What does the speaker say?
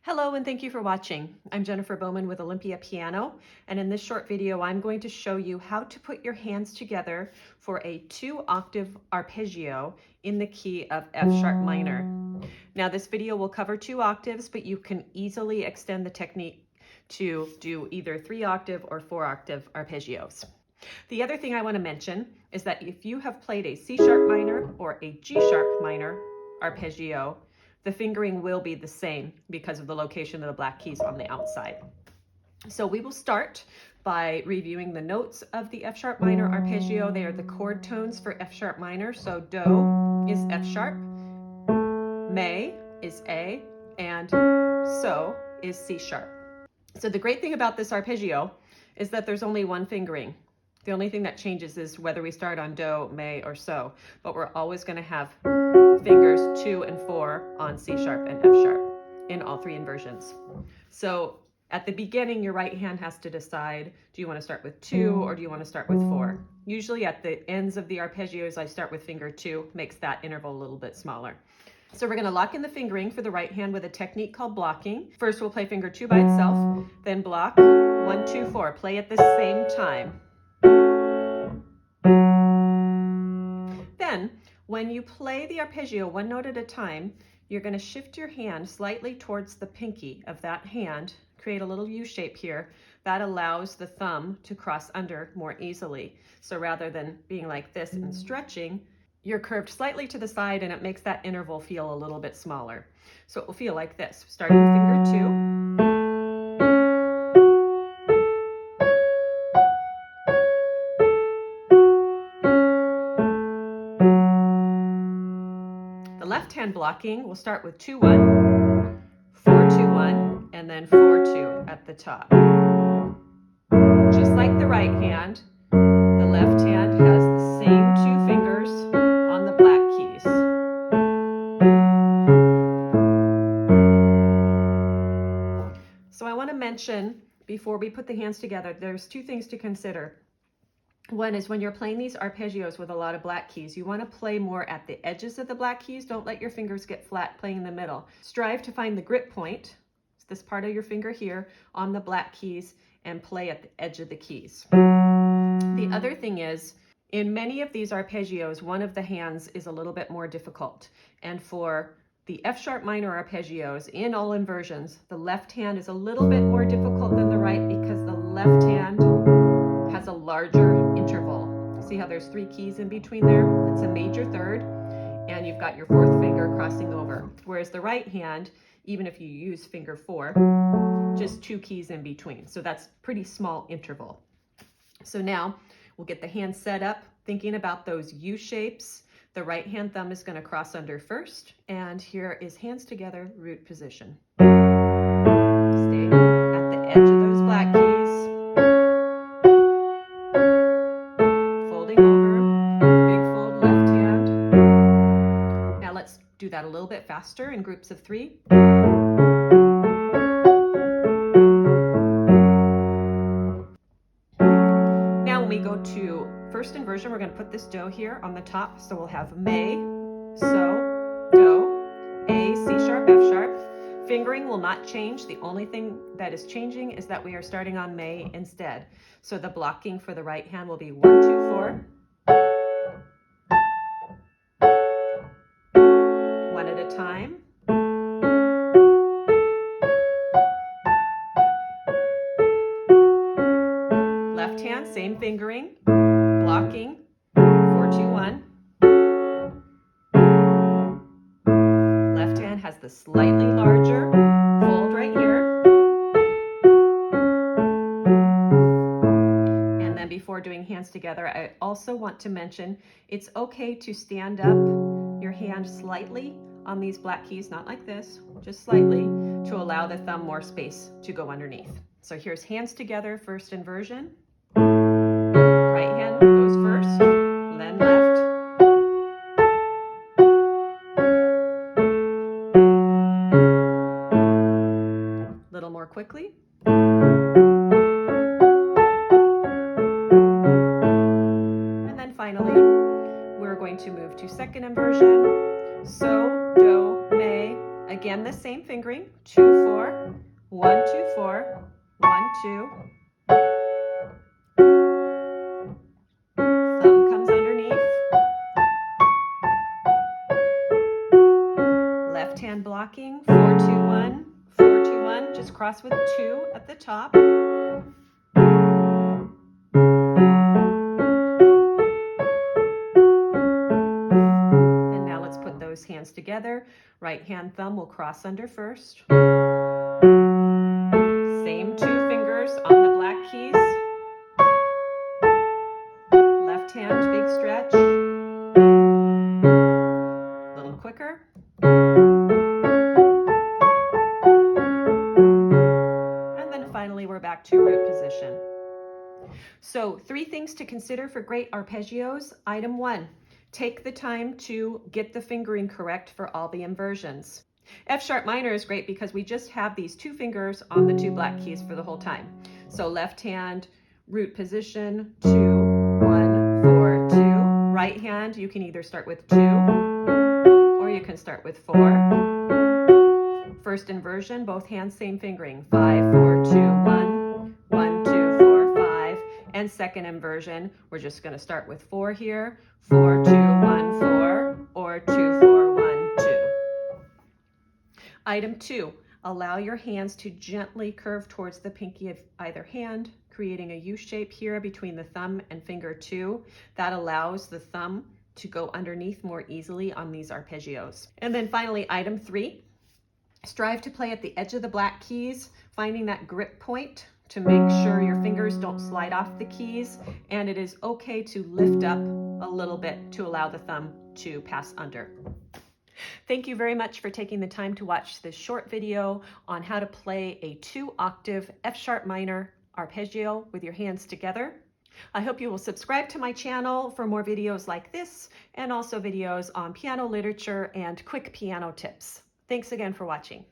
Hello and thank you for watching. I'm Jennifer Bowman with Olympia Piano, and in this short video I'm going to show you how to put your hands together for a 2-octave arpeggio in the key of F sharp minor. Now this video will cover 2 octaves, but you can easily extend the technique to do either 3-octave or 4-octave arpeggios. The other thing I want to mention is that if you have played a C sharp minor or a G sharp minor arpeggio, the fingering will be the same because of the location of the black keys on the outside. So we will start by reviewing the notes of the F sharp minor arpeggio. They are the chord tones for F sharp minor. So do is F sharp, me is A, and so is C sharp. So the great thing about this arpeggio is that there's only one fingering. The only thing that changes is whether we start on do, me, or so, but we're always going to have fingers 2 and 4 on C sharp and F sharp in all 3 inversions. So at the beginning, your right hand has to decide, do you want to start with 2 or do you want to start with 4? Usually at the ends of the arpeggios, I start with finger 2, makes that interval a little bit smaller. So we're going to lock in the fingering for the right hand with a technique called blocking. First, we'll play finger 2 by itself, then block 1, 2, 4. Play at the same time. Then, when you play the arpeggio 1 note at a time, you're going to shift your hand slightly towards the pinky of that hand, create a little U shape here. That allows the thumb to cross under more easily. So rather than being like this and stretching, you're curved slightly to the side and it makes that interval feel a little bit smaller. So it will feel like this, starting with finger 2. Left hand blocking, we'll start with 2, 1, 4, 2, 1, and then 4, 2 at the top. Just like the right hand, the left hand has the same 2 fingers on the black keys. So I want to mention, before we put the hands together, there's 2 things to consider. One is when you're playing these arpeggios with a lot of black keys, you want to play more at the edges of the black keys. Don't let your fingers get flat playing in the middle. Strive to find the grip point, it's this part of your finger here, on the black keys and play at the edge of the keys. The other thing is, in many of these arpeggios, one of the hands is a little bit more difficult. And for the F sharp minor arpeggios, in all inversions, the left hand is a little bit more difficult than the right because the left hand has a larger interval. See how there's 3 keys in between there? It's a major third, and you've got your 4th finger crossing over. Whereas the right hand, even if you use finger 4, just 2 keys in between. So that's pretty small interval. So now we'll get the hand set up, thinking about those U shapes. The right hand thumb is going to cross under first, and here is hands together, root position. Stay at the edge of those black keys. Do that a little bit faster in groups of 3. Now when we go to first inversion, we're going to put this do here on the top. So we'll have me, so, do, A, C sharp, F sharp. Fingering will not change. The only thing that is changing is that we are starting on me instead. So the blocking for the right hand will be 1, 2, 4. Time. Left hand, same fingering, blocking, 4, 2, 1. Left hand has the slightly larger fold right here. And then before doing hands together, I also want to mention it's okay to stand up your hand slightly on these black keys, not like this, just slightly, to allow the thumb more space to go underneath. So here's hands together, first inversion. Right hand goes first, then left. A little more quickly. And then finally, we're going to move to second inversion. So, do, me, Again, the same fingering, 2, 4, 1, 2, 4, 1, 2. Thumb comes underneath. Left hand blocking, 4, 2, 1, 4, 2, 1. Just cross with 2 at the top. And now let's put those hands together. Right hand thumb will cross under first. Same 2 fingers on the black keys. Left hand, big stretch. A little quicker. And then finally, we're back to root position. So 3 things to consider for great arpeggios. Item 1, take the time to get the fingering correct for all the inversions. F sharp minor is great because we just have these 2 fingers on the 2 black keys for the whole time. So left hand, root position, 2, 1, 4, 2. Right hand, you can either start with 2 or you can start with 4. First inversion, both hands same fingering, 5, 4, 2, 1, 1, 2, 4, 5. And second inversion, we're just going to start with 4 here, 4, 2, 1, 4, or 2, 4, 1, 2. Item 2, allow your hands to gently curve towards the pinky of either hand, creating a U shape here between the thumb and finger 2. That allows the thumb to go underneath more easily on these arpeggios. And then finally, item 3, strive to play at the edge of the black keys, finding that grip point to make sure your fingers don't slide off the keys, and it is okay to lift up a little bit to allow the thumb to pass under. Thank you very much for taking the time to watch this short video on how to play a 2-octave F sharp minor arpeggio with your hands together. I hope you will subscribe to my channel for more videos like this, and also videos on piano literature and quick piano tips. Thanks again for watching.